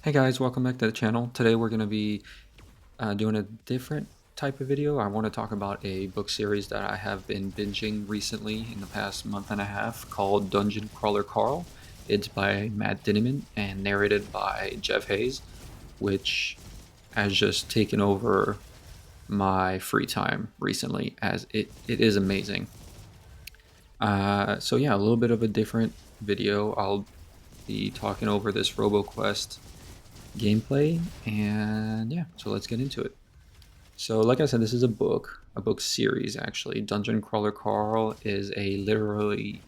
Hey guys, welcome back to the channel. Today we're going to be doing a different type of video. I want to talk about a book series that I have been binging recently in the past month and a half called Dungeon Crawler Carl. It's by Matt Dinniman and narrated by Jeff Hayes, which has just taken over my free time recently as it is amazing. So yeah, a little bit of a different video. I'll be talking over this RoboQuest gameplay, and yeah, so let's get into it. So like I said, this is a book series actually. Dungeon Crawler Carl is a literary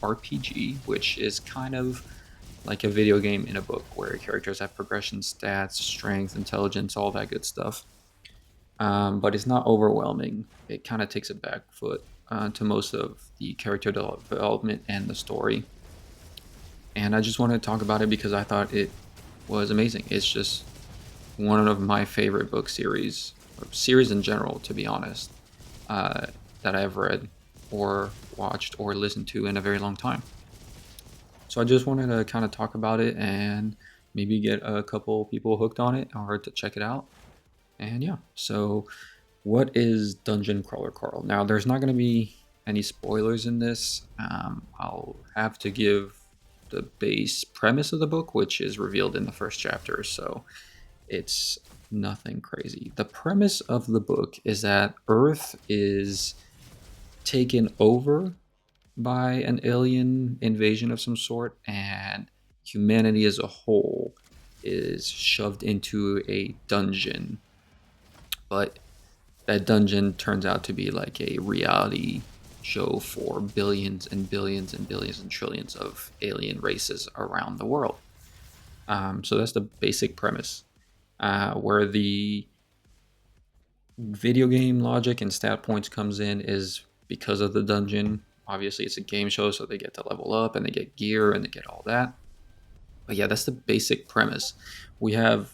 RPG, which is kind of like a video game in a book where characters have progression, stats, strength, intelligence, all that good stuff. But it's not overwhelming. It kind of takes a back foot to most of the character development and the story. And I just wanted to talk about it because I thought it was amazing. It's just one of my favorite book series, or series in general, to be honest, that I've read or watched or listened to in a very long time. So I just wanted to kind of talk about it and maybe get a couple people hooked on it or to check it out. And yeah, so what is Dungeon Crawler Carl? Now, there's not going to be any spoilers in this. I'll have to give the base premise of the book, which is revealed in the first chapter. So it's nothing crazy. The premise of the book is that Earth is taken over by an alien invasion of some sort, and humanity as a whole is shoved into a dungeon. But that dungeon turns out to be like a reality show for billions and billions and billions and trillions of alien races around the world. So that's the basic premise. Where the video game logic and stat points comes in is because of the dungeon. Obviously, it's a game show, so they get to level up and they get gear and they get all that. But yeah, that's the basic premise. We have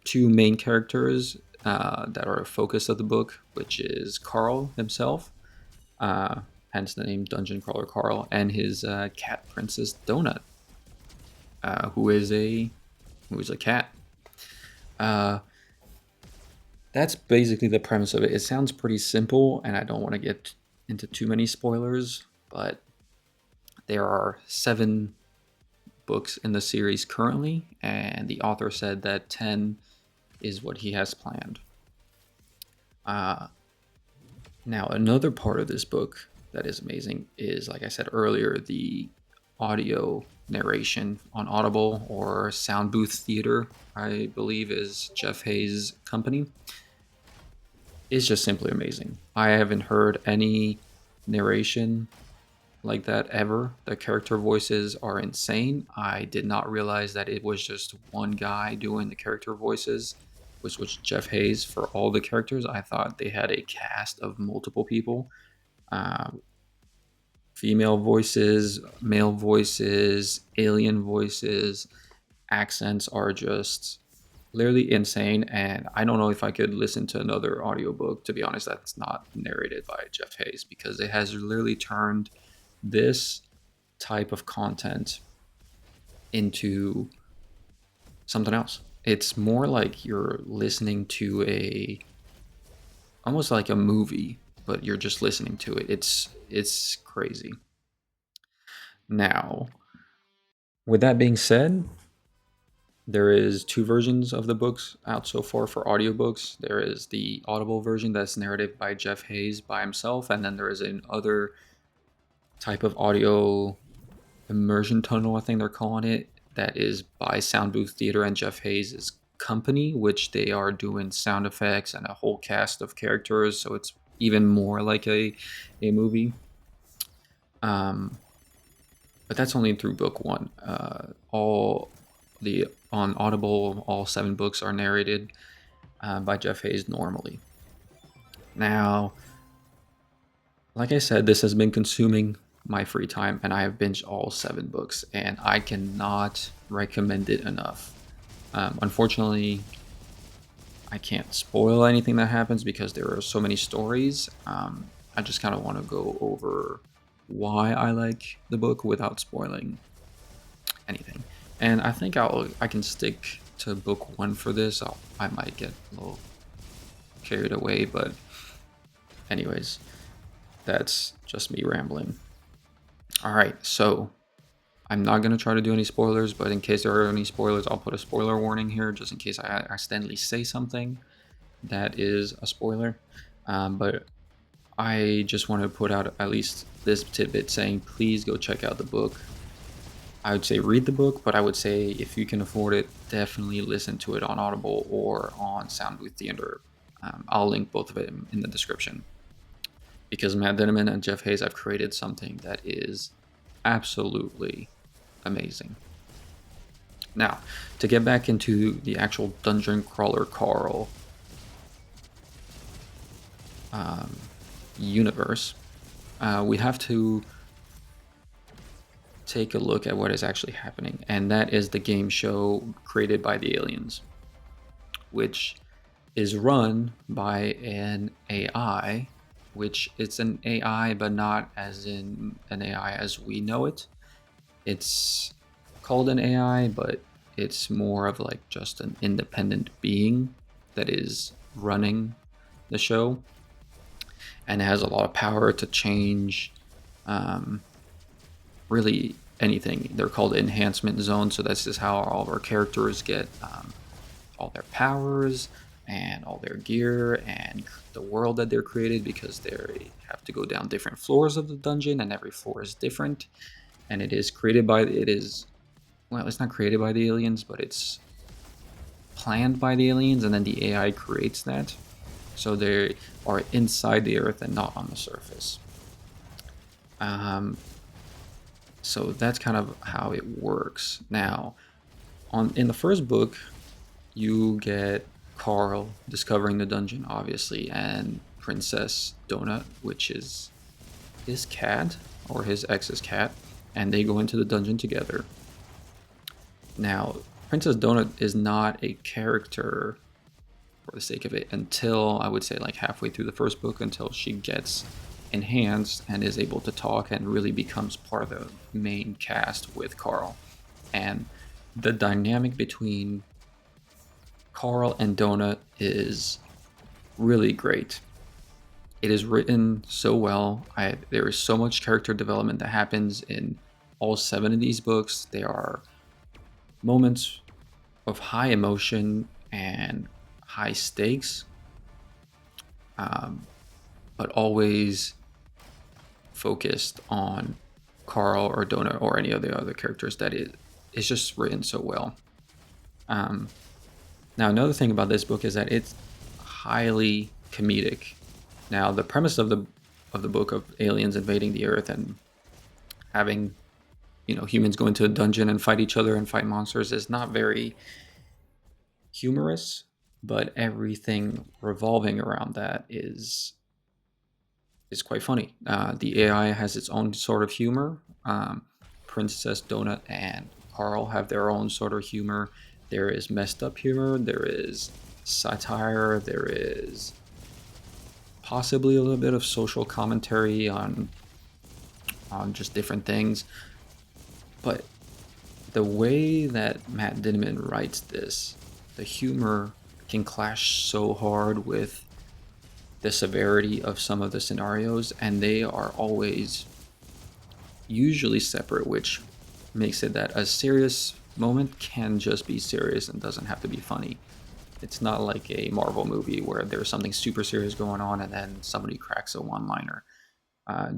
two main characters that are a focus of the book, which is Carl himself, hence the name Dungeon Crawler Carl, and his cat princess Donut, who is a cat. That's basically the premise of it. It sounds pretty simple, and I don't want to get into too many spoilers, but there are 7 books in the series currently, and the author said that 10 is what he has planned. Now, another part of this book that is amazing is, like I said earlier, the audio narration on Audible or Sound Booth Theater, I believe is Jeff Hayes' company. It's just simply amazing. I haven't heard any narration like that ever. The character voices are insane. I did not realize that it was just one guy doing the character voices, which was Jeff Hayes for all the characters. I thought they had a cast of multiple people. Uh, Female voices, male voices, alien voices, accents are just literally insane. And I don't know if I could listen to another audiobook, to be honest, that's not narrated by Jeff Hayes, because it has literally turned this type of content into something else. It's more like you're listening to almost like a movie, but you're just listening to it. It's crazy. Now, with that being said, there is 2 versions of the books out so far for audiobooks. There is the Audible version that's narrated by Jeff Hayes by himself, and then there is another type of audio immersion tunnel, I think they're calling it, that is by Sound Booth Theater and Jeff Hayes' company, which they are doing sound effects and a whole cast of characters, so it's even more like a movie. But that's only through book 1. On Audible, all 7 books are narrated by Jeff Hayes normally. Now, like I said, this has been consuming my free time, and I have binged all 7 books, and I cannot recommend it enough. Unfortunately, I can't spoil anything that happens because there are so many stories. I just kind of want to go over why I like the book without spoiling anything. And I think I can stick to book one for this. I might get a little carried away, but anyways, that's just me rambling. All right, so I'm not gonna try to do any spoilers, but in case there are any spoilers, I'll put a spoiler warning here, just in case I accidentally say something that is a spoiler. But I just want to put out at least this tidbit saying, please go check out the book. I would say read the book, but I would say if you can afford it, definitely listen to it on Audible or on Sound Booth Theater. I'll link both of it in the description. Because Matt Dinniman and Jeff Hayes have created something that is absolutely amazing. Now, to get back into the actual dungeon crawler Carl universe, we have to take a look at what is actually happening, and that is the game show created by the aliens, which is run by an AI, which it's an AI, but not as in an AI as we know it. It's called an AI, but it's more of like just an independent being that is running the show, and it has a lot of power to change really anything. They're called enhancement zones, so this is how all of our characters get all their powers and all their gear and the world that they're created, because they have to go down different floors of the dungeon, and every floor is different. And it is created by well, it's not created by the aliens, but it's planned by the aliens, and then the AI creates that. So they are inside the earth and not on the surface. So that's kind of how it works. Now, in the first book, you get Carl discovering the dungeon, obviously, and Princess Donut, which is his cat or his ex's cat, and they go into the dungeon together. Now, Princess Donut is not a character for the sake of it until I would say like halfway through the first book, until she gets enhanced and is able to talk and really becomes part of the main cast with Carl. And the dynamic between Carl and Donut is really great. It is written so well. There is so much character development that happens in all 7 of these books. There are moments of high emotion and high stakes, but always focused on Carl or Donut or any of the other characters. That is just written so well. Now, another thing about this book is that it's highly comedic. Now, the premise of the book of aliens invading the Earth and having humans go into a dungeon and fight each other and fight monsters is not very humorous, but everything revolving around that is quite funny. The AI has its own sort of humor. Princess Donut and Carl have their own sort of humor. There is messed up humor. There is satire. There is possibly a little bit of social commentary on just different things. But the way that Matt Dinniman writes this, the humor can clash so hard with the severity of some of the scenarios, and they are always usually separate, which makes it that a serious moment can just be serious and doesn't have to be funny. It's not like a Marvel movie where there's something super serious going on and then somebody cracks a one-liner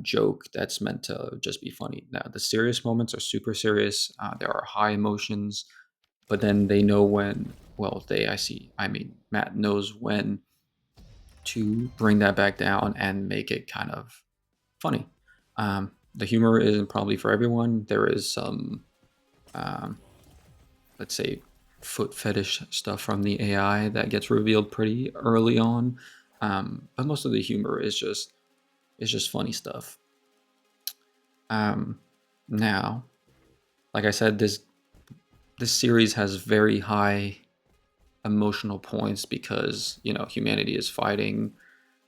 joke that's meant to just be funny. Now, the serious moments are super serious. There are high emotions, but then they know when. Well, Matt knows when to bring that back down and make it kind of funny. The humor isn't probably for everyone. There is some, um, let's say, foot fetish stuff from the AI that gets revealed pretty early on, but most of the humor is just funny stuff. Now, like I said, this series has very high emotional points because humanity is fighting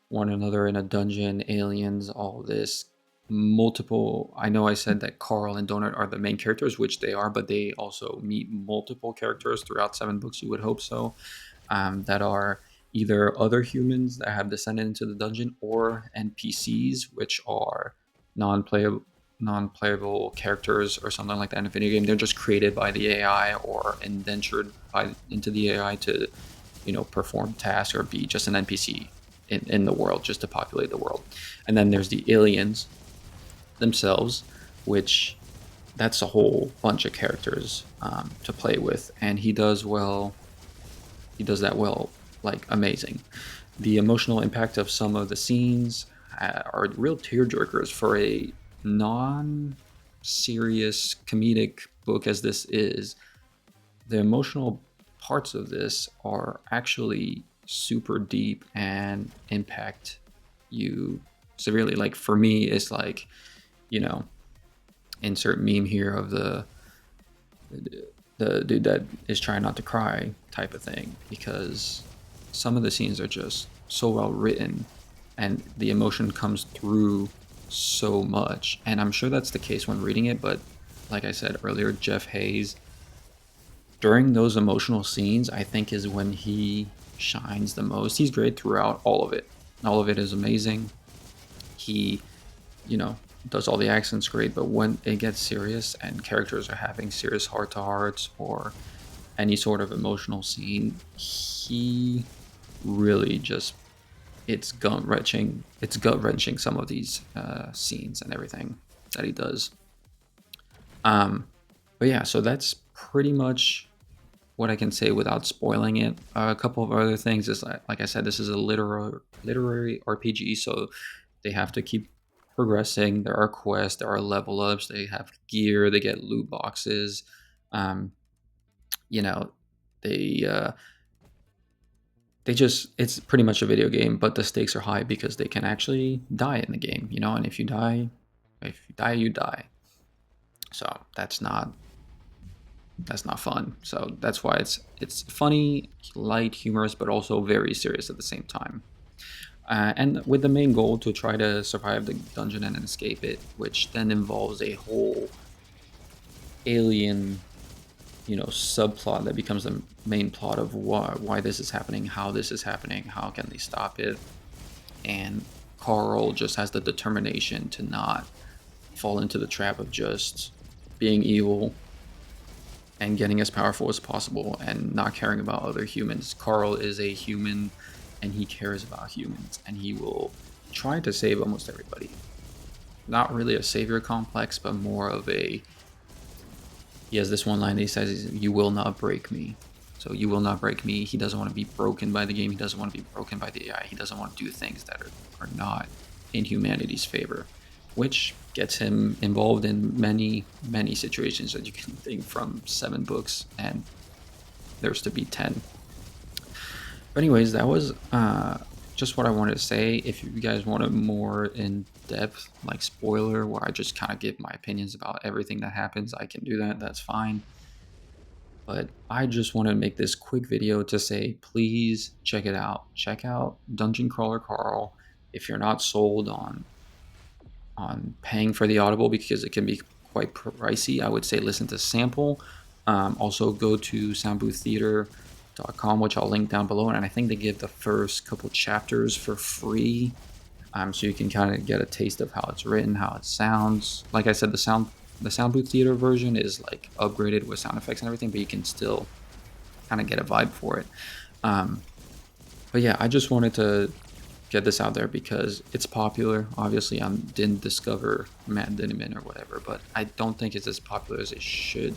one another in a dungeon, aliens, all this multiple. I know I said that Carl and Donut are the main characters, which they are, but they also meet multiple characters throughout 7 books. You would hope so. That are either other humans that have descended into the dungeon or NPCs, which are non-playable non-playable characters or something like that in a video game. They're just created by the AI or indentured into the AI to, perform tasks or be just an NPC in the world, just to populate the world. And then there's the aliens themselves, which that's a whole bunch of characters to play with, and he does well. He does that well, like amazing. The emotional impact of some of the scenes are real tearjerkers for a non-serious comedic book as this is. The emotional parts of this are actually super deep and impact you severely. Like for me, it's like, you know, insert meme here of the dude that is trying not to cry type of thing, because some of the scenes are just so well written and the emotion comes through so much. And I'm sure that's the case when reading it, but like I said earlier, Jeff Hayes, during those emotional scenes, I think is when he shines the most. He's great throughout all of it. All of it is amazing. He, you know, does all the accents great, but when it gets serious and characters are having serious heart to hearts or any sort of emotional scene, he really just it's gut wrenching. It's gut wrenching some of these scenes and everything that he does. Um, but yeah, so that's pretty much what I can say without spoiling it. A couple of other things is like I said, this is a literary RPG, so they have to keep progressing. There are quests, there are level ups, they have gear, they get loot boxes. Um, you know, they they just it's pretty much a video game, but the stakes are high because they can actually die in the game, and if you die, you die. So that's not fun. So that's why it's funny, light, humorous, but also very serious at the same time. And with the main goal to try to survive the dungeon and escape it, which then involves a whole alien, subplot that becomes the main plot of why this is happening, how this is happening, how can they stop it. And Carl just has the determination to not fall into the trap of just being evil and getting as powerful as possible and not caring about other humans. Carl is a human and he cares about humans and he will try to save almost everybody. Not really a savior complex, but more of he has this one line that he says, "You will not break me." So you will not break me. He doesn't want to be broken by the game. He doesn't want to be broken by the AI. He doesn't want to do things that are not in humanity's favor, which gets him involved in many, many situations that you can think from 7 books, and there's to be 10. But anyways, that was just what I wanted to say. If you guys want a more in-depth, like spoiler, where I just kind of give my opinions about everything that happens, I can do that. That's fine. But I just want to make this quick video to say, please check it out. Check out Dungeon Crawler Carl. If you're not sold on paying for the Audible because it can be quite pricey, I would say listen to sample. Also go to soundbooththeater.com, which I'll link down below, and I think they give the first couple chapters for free, so you can kind of get a taste of how it's written, how it sounds. Like I said, the Sound Booth Theater version is like upgraded with sound effects and everything, but you can still kind of get a vibe for it. But yeah, I just wanted to get this out there because it's popular. Obviously, I didn't discover Matt Dinniman or whatever, but I don't think it's as popular as it should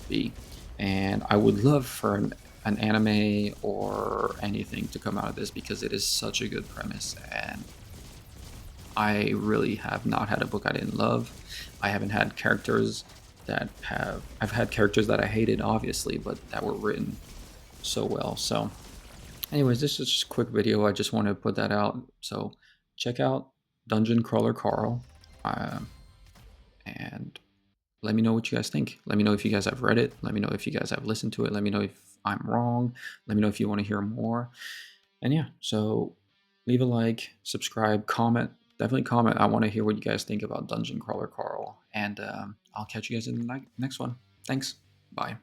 be. And I would love for an anime or anything to come out of this because it is such a good premise, and I really have not had a book I didn't love. I haven't had characters I've had characters that I hated, obviously, but that were written so well. So anyways, this is just a quick video. I just want to put that out. So check out Dungeon Crawler Carl, and let me know what you guys think. Let me know if you guys have read it. Let me know if you guys have listened to it. Let me know if I'm wrong. Let me know if you want to hear more. And yeah, so leave a like, subscribe, comment definitely comment. I want to hear what you guys think about Dungeon Crawler Carl. And I'll catch you guys in the next one. Thanks. Bye.